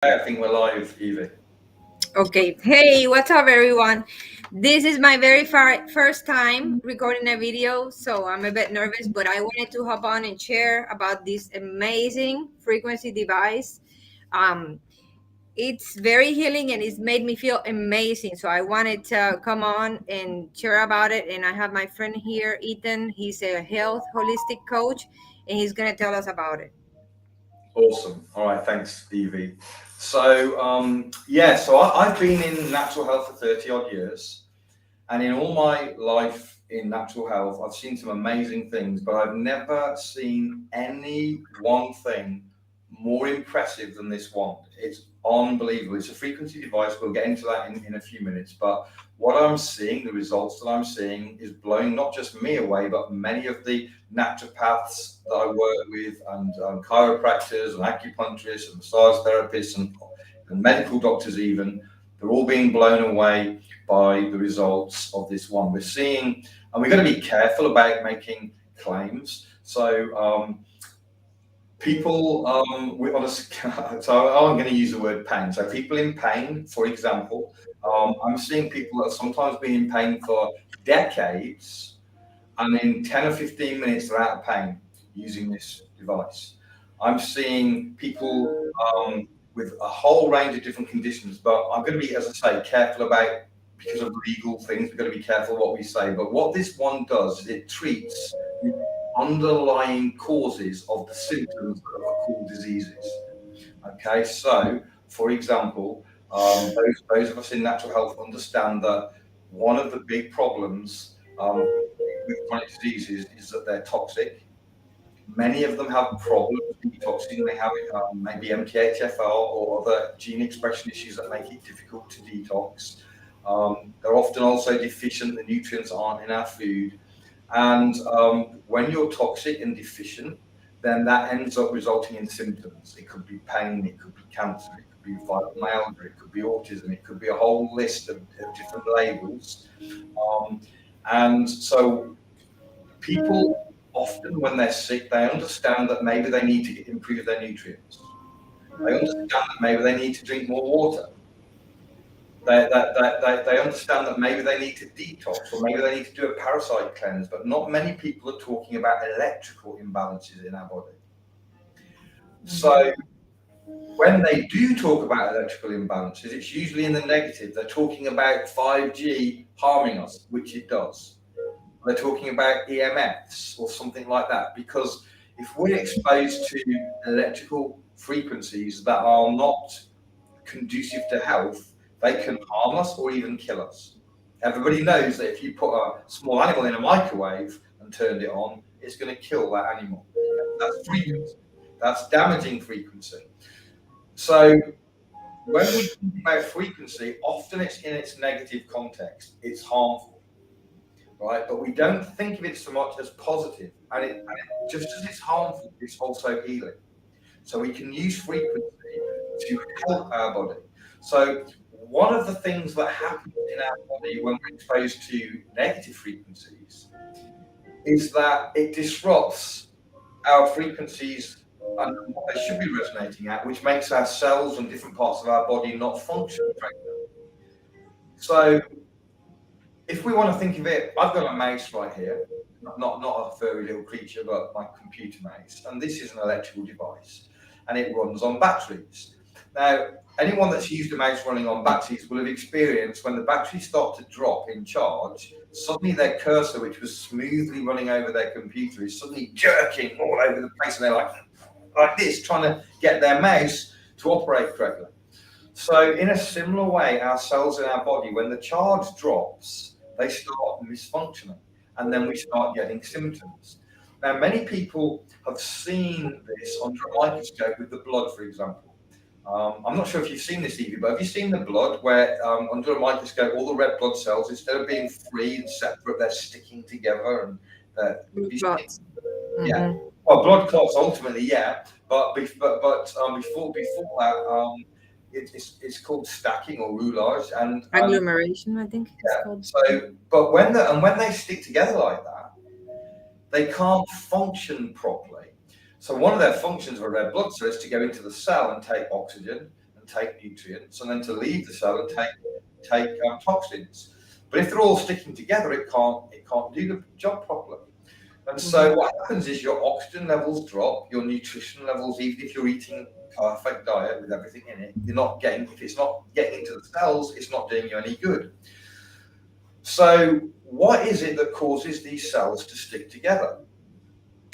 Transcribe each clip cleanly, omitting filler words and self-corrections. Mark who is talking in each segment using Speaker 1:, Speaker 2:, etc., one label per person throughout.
Speaker 1: I think we're live, Evie.
Speaker 2: Okay. Hey, what's up, everyone? This is my very first time recording a video, so I'm a bit nervous, but I wanted to hop on and share about this amazing frequency device. Um, it's very healing and it's made me feel amazing. So I wanted to come on and share about it. And I have my friend here, Ethan. He's a health holistic coach, and he's going to tell us about it.
Speaker 1: Awesome. All right, thanks, Evie. I've been in natural health for 30 odd years. And in all my life in natural health, I've seen some amazing things, but I've never seen any one thing more impressive than this wand. It's unbelievable. It's a frequency device. We'll get into that in a few minutes. But what I'm seeing, the results that I'm seeing, is blowing not just me away, but many of the naturopaths that I work with, and chiropractors, and acupuncturists, and massage therapists, and medical doctors, even. They're all being blown away by the results of this one. We're seeing, and we've got to be careful about making claims. People we honestly, so I'm going to use the word pain. So people in pain, for example, I'm seeing people that have sometimes been in pain for decades, and in 10 or 15 minutes they're out of pain using this device. I'm seeing people with a whole range of different conditions, but I'm going to be, as I say, careful about, because of legal things, we've got to be careful what we say. But what this one does is it treats the underlying causes of the symptoms that are called diseases. Okay, so for example, those of us in natural health understand that one of the big problems with chronic diseases is that they're toxic. Many of them have problems detoxing. They have maybe MTHFR or other gene expression issues that make it difficult to detox. They're often also deficient. The nutrients aren't in our food. And when you're toxic and deficient, then that ends up resulting in symptoms. It could be pain, it could be cancer, it could be fibromyalgia, it could be autism, it could be a whole list of different labels. Um, and so people often, when they're sick, they understand that maybe they need to improve their nutrients. They understand that maybe they need to drink more water. They understand that maybe they need to detox, or maybe they need to do a parasite cleanse, but not many people are talking about electrical imbalances in our body. So when they do talk about electrical imbalances, it's usually in the negative. They're talking about 5G harming us, which it does. They're talking about EMFs or something like that, because if we're exposed to electrical frequencies that are not conducive to health, they can harm us or even kill us. Everybody knows that if you put a small animal in a microwave and turned it on, it's going to kill that animal. That's frequency. That's damaging frequency. So when we think about frequency, often it's in its negative context. It's harmful, right? But we don't think of it so much as positive. Just as it's harmful, it's also healing. So we can use frequency to help our body. So one of the things that happens in our body when we're exposed to negative frequencies is that it disrupts our frequencies and what they should be resonating at, which makes our cells and different parts of our body not function correctly. So if we want to think of it, I've got a mouse right here, not a furry little creature, but my computer mouse, and this is an electrical device, and it runs on batteries. Now, anyone that's used a mouse running on batteries will have experienced when the batteries start to drop in charge, suddenly their cursor, which was smoothly running over their computer, is suddenly jerking all over the place, and they're like this, trying to get their mouse to operate correctly. So in a similar way, our cells in our body, when the charge drops, they start misfunctioning, and then we start getting symptoms. Now, many people have seen this under a microscope with the blood, for example. I'm not sure if you've seen this, Evie, but have you seen the blood where under a microscope, all the red blood cells, instead of being free and separate, they're sticking together, and
Speaker 2: But,
Speaker 1: yeah.
Speaker 2: mhm.
Speaker 1: Well, blood clots ultimately, yeah, but before that, it's called stacking or roulage, and
Speaker 2: Agglomeration, I think it's
Speaker 1: yeah.
Speaker 2: called.
Speaker 1: So, but when they stick together like that, they can't function properly. So one of their functions of a red blood cell is to go into the cell and take oxygen and take nutrients, and then to leave the cell and take toxins. But if they're all sticking together, it can't do the job properly. And so what happens is your oxygen levels drop, your nutrition levels, even if you're eating perfect diet with everything in it, if it's not getting into the cells, it's not doing you any good. So what is it that causes these cells to stick together?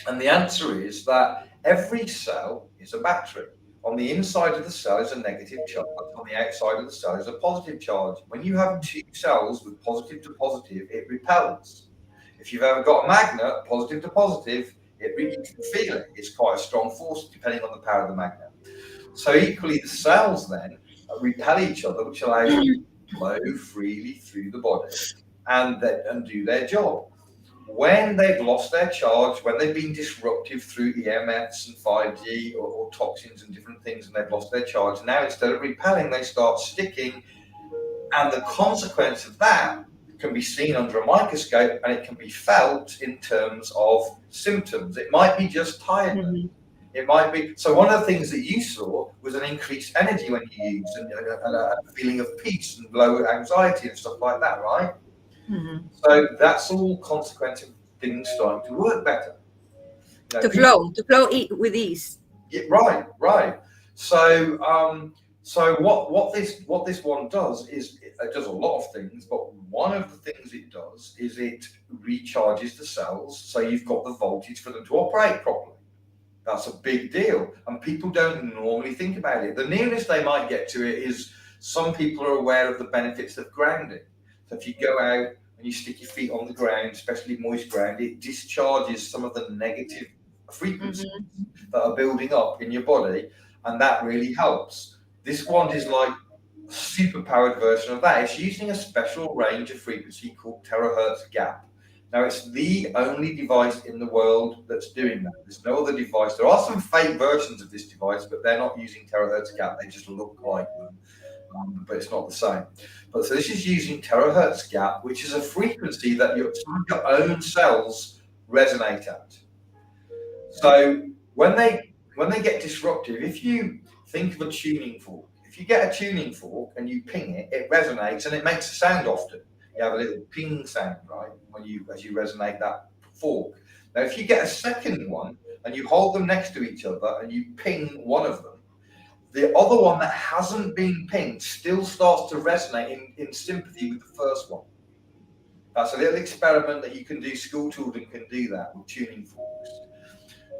Speaker 1: And the answer is that every cell is a battery. On the inside of the cell is a negative charge. On the outside of the cell is a positive charge. When you have two cells with positive to positive, it repels. If you've ever got a magnet, positive to positive, you can feel it. It's quite a strong force depending on the power of the magnet. So equally, the cells then repel each other, which allows them to flow freely through the body and do their job. When they've lost their charge, when they've been disruptive through EMFs and 5G or toxins and different things, and they've lost their charge, now instead of repelling, they start sticking. And the consequence of that can be seen under a microscope, and it can be felt in terms of symptoms. It might be just tiredness. It might be. So one of the things that you saw was an increased energy when you used, and a feeling of peace and lower anxiety and stuff like that, right? So that's all consequence of things starting to work better.
Speaker 2: To flow with ease.
Speaker 1: Yeah, right. So what this one does is it does a lot of things, but one of the things it does is it recharges the cells, so you've got the voltage for them to operate properly. That's a big deal, and people don't normally think about it. The nearest they might get to it is some people are aware of the benefits of grounding. So if you go out and you stick your feet on the ground, especially moist ground, it discharges some of the negative frequencies that are building up in your body, and that really helps. This one is like a super powered version of that. It's using a special range of frequency called Teraherz Gap. Now, it's the only device in the world that's doing that. There's no other device. There are some fake versions of this device, but they're not using Teraherz Gap. They just look like them. But it's not the same. But so this is using Teraherz Gap, which is a frequency that your own cells resonate at. So when they get disruptive, if you think of a tuning fork, if you get a tuning fork and you ping it, it resonates and it makes a sound often. You have a little ping sound, right, as you resonate that fork. Now, if you get a second one and you hold them next to each other and you ping one of them, the other one that hasn't been pinged still starts to resonate in sympathy with the first one. That's a little experiment that you can do. School children can do that with tuning forks.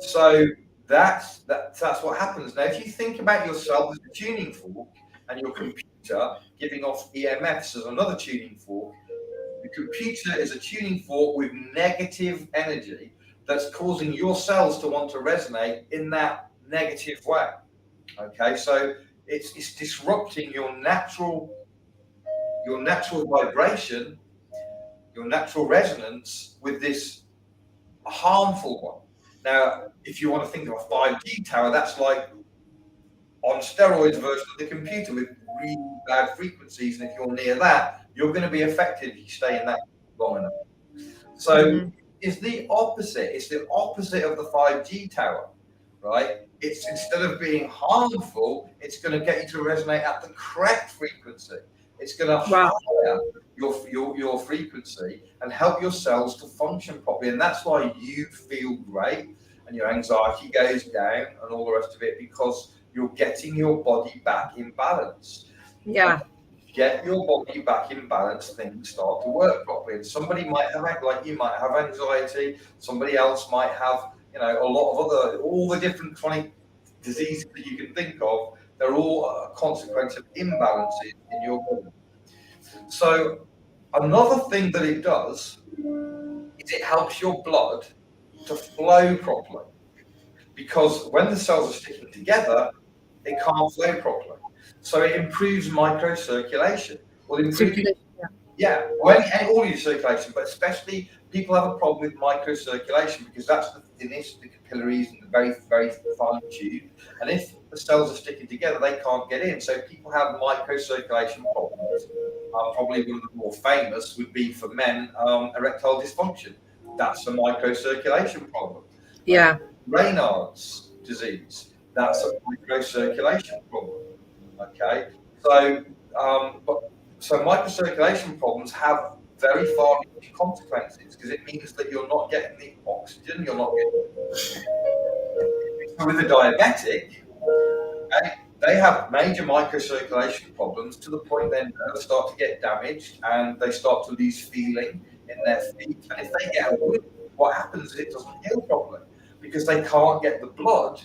Speaker 1: So that's what happens. Now, if you think about yourself as a tuning fork and your computer giving off EMFs as another tuning fork, the computer is a tuning fork with negative energy that's causing your cells to want to resonate in that negative way. Okay, so it's disrupting your natural vibration, your natural resonance with this harmful one. Now, if you want to think of a 5G tower, that's like on steroids version of the computer with really bad frequencies, and if you're near that, you're going to be affected if you stay in that long enough. So it's the opposite. It's the opposite of the 5G tower, right? It's instead of being harmful, it's going to get you to resonate at the correct frequency. It's going to higher your frequency and help your cells to function properly. And that's why you feel great and your anxiety goes down and all the rest of it, because you're getting your body back in balance.
Speaker 2: Yeah.
Speaker 1: Get your body back in balance, things start to work properly. And somebody might have, like you might have anxiety, somebody else might have, a lot of all the different chronic diseases that you can think of, they're all a consequence of imbalances in your body. So another thing that it does is it helps your blood to flow properly, because when the cells are sticking together, it can't flow properly. So it improves microcirculation. Well, all your circulation, but especially people have a problem with microcirculation because that's the thinnest, the capillaries and the very, very fine tube. And if the cells are sticking together, they can't get in. So people have microcirculation problems. Probably one of the more famous would be for men, erectile dysfunction. That's a microcirculation problem.
Speaker 2: Yeah.
Speaker 1: Raynaud's disease, that's a microcirculation problem. Okay, so but so microcirculation problems have very far-reaching consequences because it means that you're not getting the oxygen, you're not getting. So with a diabetic, they have major microcirculation problems to the point their nerves start to get damaged and they start to lose feeling in their feet. And if they get a wound, what happens is it doesn't heal properly because they can't get the blood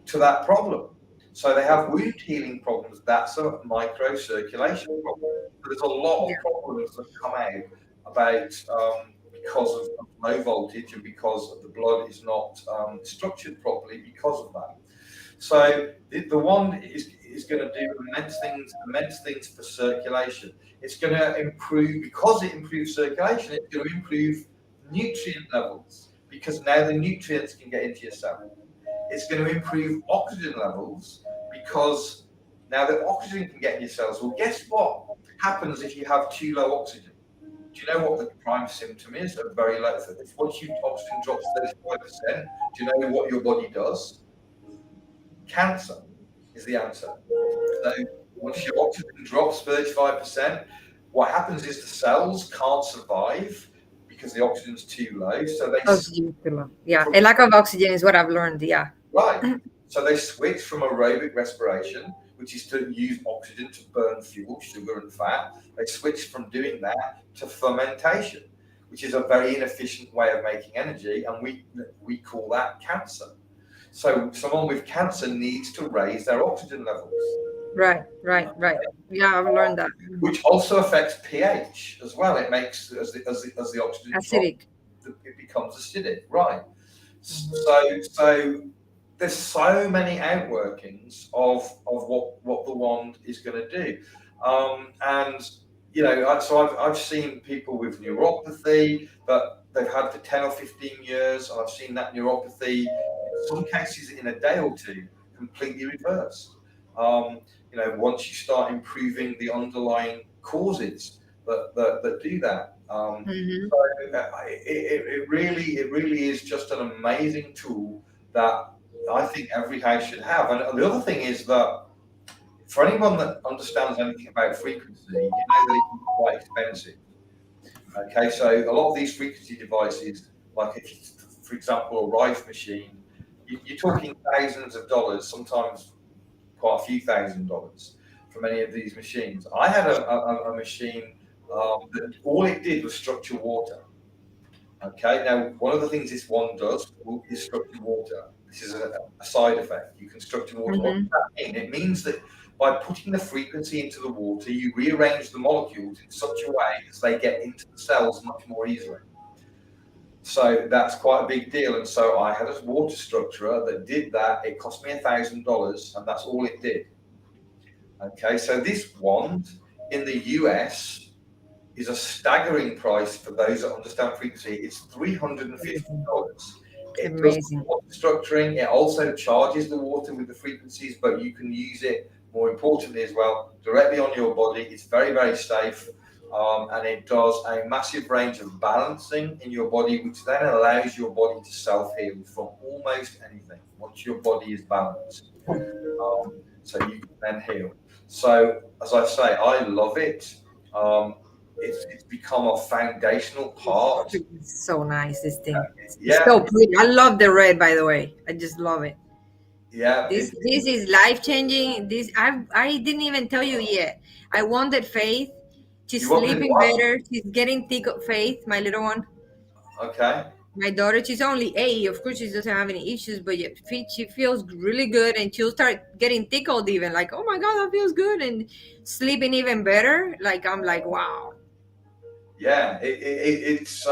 Speaker 1: to that problem. So they have wound healing problems. That's a microcirculation problem. So there's a lot of problems that come out about because of low voltage and because the blood is not structured properly because of that. So the one is going to do immense things for circulation. It's going to improve, because it improves circulation, it's going to improve nutrient levels because now the nutrients can get into your cell. It's going to improve oxygen levels because now the oxygen can get in your cells. Well, guess what happens if you have too low oxygen? Do you know what the prime symptom is of very low? Once your oxygen drops 35%, do you know what your body does? Cancer is the answer. So once your oxygen drops 35%, what happens is the cells can't survive because the oxygen's too low. So they
Speaker 2: Oxygen is too low. Yeah, a lack of oxygen is what I've learned. Yeah.
Speaker 1: right. So they switch from aerobic respiration, which is to use oxygen to burn fuel, sugar and fat. They switch from doing that to fermentation, which is a very inefficient way of making energy, and we call that cancer. So someone with cancer needs to raise their oxygen levels.
Speaker 2: Right. Yeah, I've learned that.
Speaker 1: Which also affects pH as well. It makes as the oxygen
Speaker 2: acidic.
Speaker 1: Drops, it becomes acidic. Right. So there's so many outworkings of what the wand is going to do, and so I've seen people with neuropathy that they've had for 10 or 15 years, and I've seen that neuropathy in some cases in a day or two completely reversed. Once you start improving the underlying causes that do that.
Speaker 2: Mm-hmm.
Speaker 1: So it really is just an amazing tool that I think every house should have. And the other thing is that for anyone that understands anything about frequency, you know that it's quite expensive. Okay, so a lot of these frequency devices, like for example, a Rife machine, you're talking thousands of dollars, sometimes quite a few $1,000s for many of these machines. I had a machine that all it did was structure water. Okay, now one of the things this one does is structure water. This is a side effect. You can structure water. What does that mean? It means that by putting the frequency into the water, you rearrange the molecules in such a way as they get into the cells much more easily. So that's quite a big deal. And so I had a water structurer that did that. It cost me $1,000, and that's all it did. Okay, so this wand in the US is a staggering price for those that understand frequency. It's $350. It does water structuring. It also charges the water with the frequencies, but you can use it, more importantly as well, directly on your body. It's very, very safe. And it does a massive range of balancing in your body, which then allows your body to self-heal from almost anything once your body is balanced. So you can then heal. So, as I say, I love it. It's become a foundational part.
Speaker 2: It's so nice, this thing. It's so pretty. I love the red, by the way. I just love it.
Speaker 1: Yeah.
Speaker 2: This is life-changing. I didn't even tell you yet. I wanted Faith. She's sleeping better. She's getting thick of Faith, my little one.
Speaker 1: Okay.
Speaker 2: My daughter, she's only 8. Of course, she doesn't have any issues, but she feels really good, and she'll start getting tickled even. Like, oh my God, that feels good, and sleeping even better. Like, I'm like, wow.
Speaker 1: Yeah, it's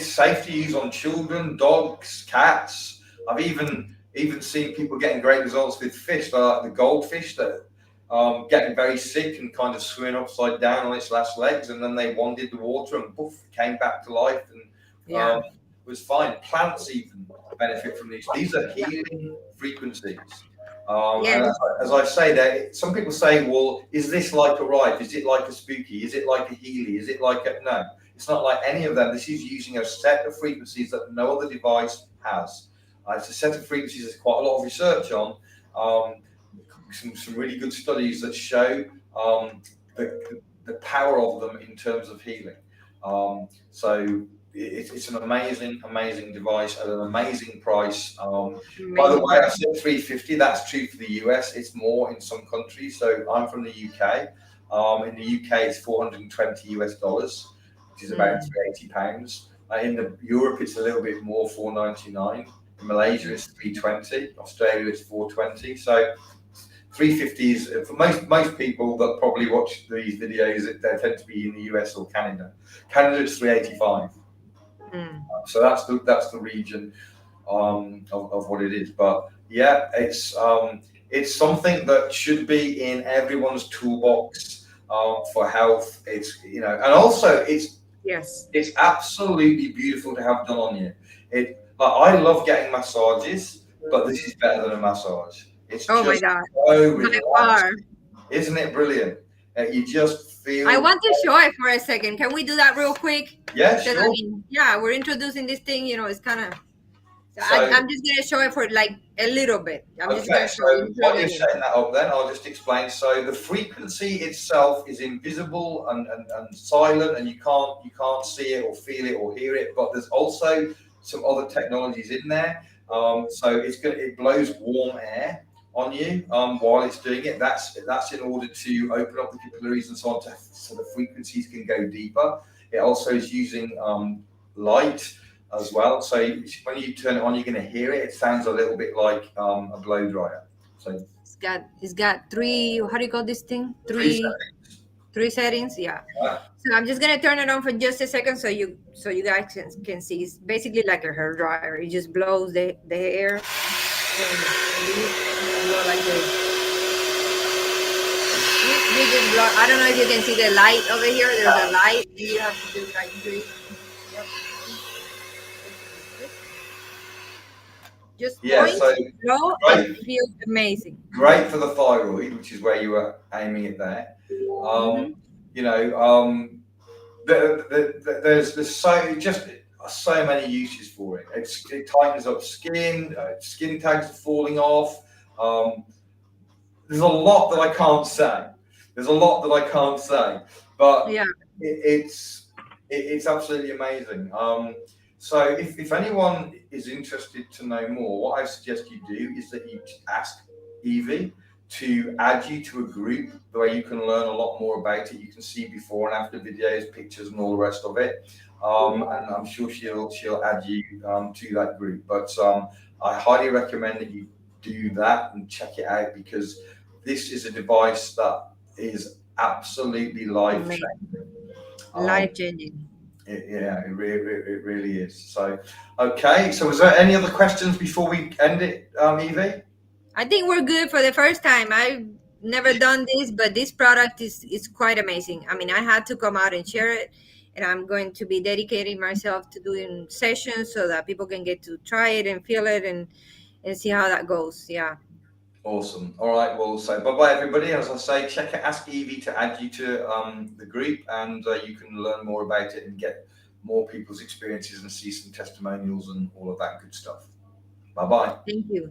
Speaker 1: safe to use on children, dogs, cats. I've even seen people getting great results with fish, like the goldfish that getting very sick and kind of swimming upside down on its last legs, and then they wanded the water and poof, came back to life and was fine. Plants even benefit from these. These are healing frequencies. And as I say there, some people say, well, is this like a Rife? Is it like a Spooky? Is it like a Healy? Is it like a... No, it's not like any of them. This is using a set of frequencies that no other device has. It's a set of frequencies there's quite a lot of research on. some really good studies that show the power of them in terms of healing. So it's an amazing device at an amazing price. By the
Speaker 2: Amazing
Speaker 1: way, I
Speaker 2: price.
Speaker 1: said 350. That's true for the US. It's more in some countries. So I'm from the UK. In the UK, it's 420 US dollars, which is about
Speaker 2: Mm.
Speaker 1: £380. In Europe, it's a little bit more, 499. In Malaysia, it's 320. Australia, it's 420. So 350 is for most people that probably watch these videos. They tend to be in the US or Canada. Canada is 385.
Speaker 2: Mm.
Speaker 1: So that's the region of what it is. But yeah, it's something that should be in everyone's toolbox for health. It's and also
Speaker 2: Yes.
Speaker 1: it's absolutely beautiful to have done on you. I love getting massages, but this is better than a massage. It's
Speaker 2: Oh my
Speaker 1: just
Speaker 2: God.
Speaker 1: so
Speaker 2: By
Speaker 1: relaxed,
Speaker 2: far.
Speaker 1: isn't it brilliant? You just
Speaker 2: I
Speaker 1: feel.
Speaker 2: want to show it for a second. Can we do that real quick?
Speaker 1: Yeah,
Speaker 2: Because I
Speaker 1: sure.
Speaker 2: mean, yeah, we're introducing this thing. It's kind of.
Speaker 1: So
Speaker 2: I'm just gonna show it for like a little bit. I'm just
Speaker 1: okay,
Speaker 2: gonna show
Speaker 1: so
Speaker 2: you.
Speaker 1: while you're setting that up, then I'll just explain. So the frequency itself is invisible and silent, and you can't see it or feel it or hear it. But there's also some other technologies in there. So it blows warm air on you while it's doing it. That's in order to open up the capillaries and so on, so the frequencies can go deeper. It also is using light as well. So when you turn it on, you're going to hear it. It sounds a little bit like a blow dryer. So
Speaker 2: it's got three. How do you call this thing?
Speaker 1: three
Speaker 2: Three settings. Yeah.
Speaker 1: seconds.
Speaker 2: So I'm just gonna turn it on for just a second, so you guys can see. It's basically like a hair dryer. It just blows the hair. And you blow like this. You just blow. I don't know if you can see the light over here. There's a light. And you have to do like this. Yep. Just
Speaker 1: Yeah,
Speaker 2: point,
Speaker 1: so
Speaker 2: blow, and
Speaker 1: great,
Speaker 2: feel amazing.
Speaker 1: great for the thyroid, which is where you were aiming it there.
Speaker 2: Hmm.
Speaker 1: You know, there's so many uses for it. It tightens up skin. Skin tags are falling off. There's a lot that I can't say. But
Speaker 2: Yeah.
Speaker 1: it's absolutely amazing. So if anyone is interested to know more, what I suggest you do is that you ask Evie to add you to a group where you can learn a lot more about it. You can see before and after videos, pictures, and all the rest of it. And I'm sure she'll add you to that group. But I highly recommend that you do that and check it out, because this is a device that is absolutely life changing.
Speaker 2: Life changing.
Speaker 1: It really is. So, okay. So, was there any other questions before we end it, Evie?
Speaker 2: I think we're good for the first time. I've never done this, but this product is quite amazing. I mean, I had to come out and share it, and I'm going to be dedicating myself to doing sessions so that people can get to try it and feel it and see how that goes. Yeah.
Speaker 1: Awesome. All right. Well, so bye bye, everybody. As I say, ask Evie to add you to the group, and you can learn more about it and get more people's experiences and see some testimonials and all of that good stuff. Bye bye.
Speaker 2: Thank you.